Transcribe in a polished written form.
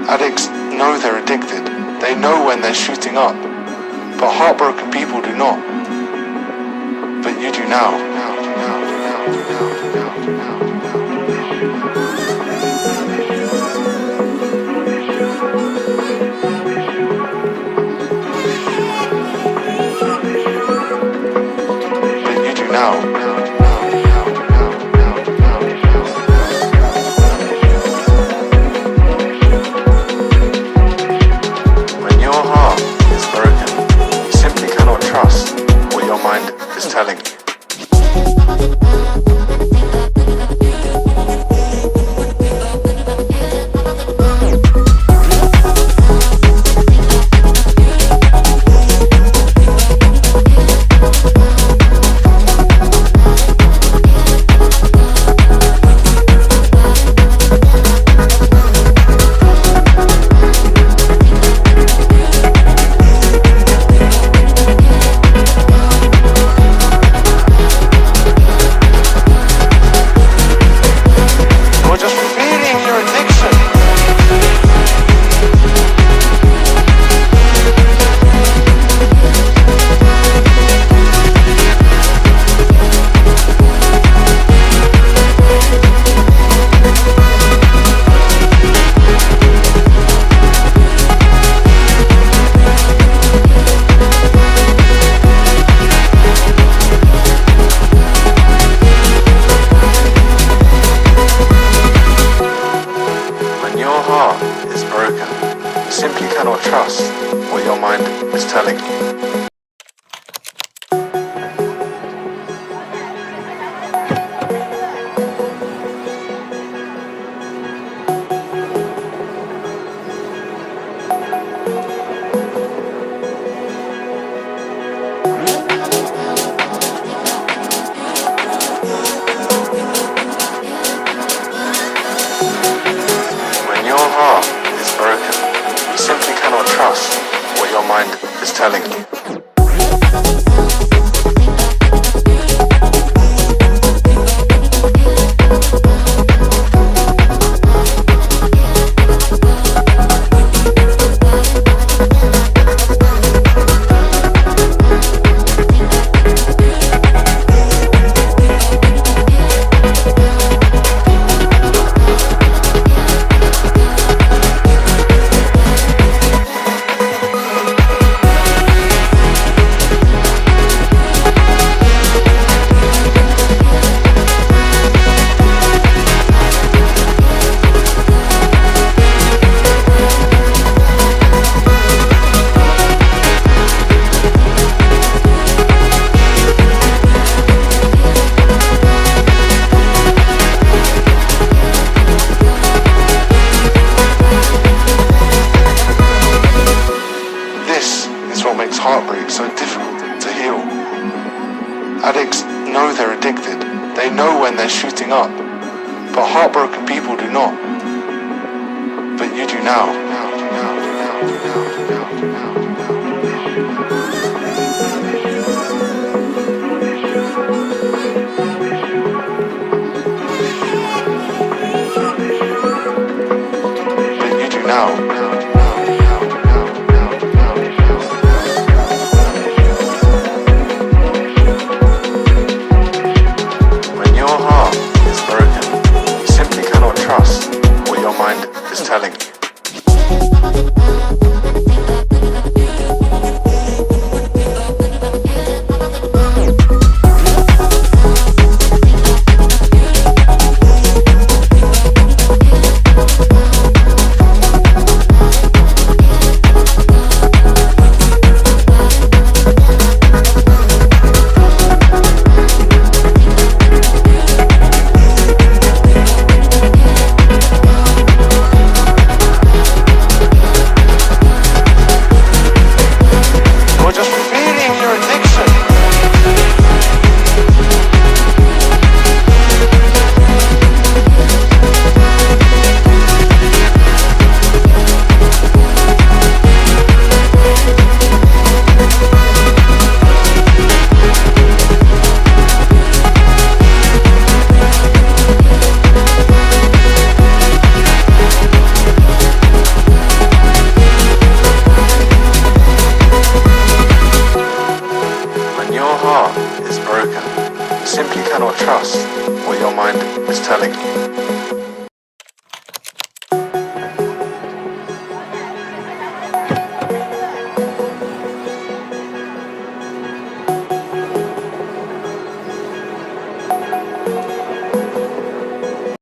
Addicts know they're addicted. They know when they're shooting up. But heartbroken people do not. But you do now. But you do now. Is telling you. Simply cannot trust what your mind is telling you. When your heart is broken, you simply cannot trust what your mind is telling you. Heartbreak so difficult to heal. Addicts know they're addicted. They know when they're shooting up. But heartbroken people do not. But you do now. But you do now. Trust what your telling you.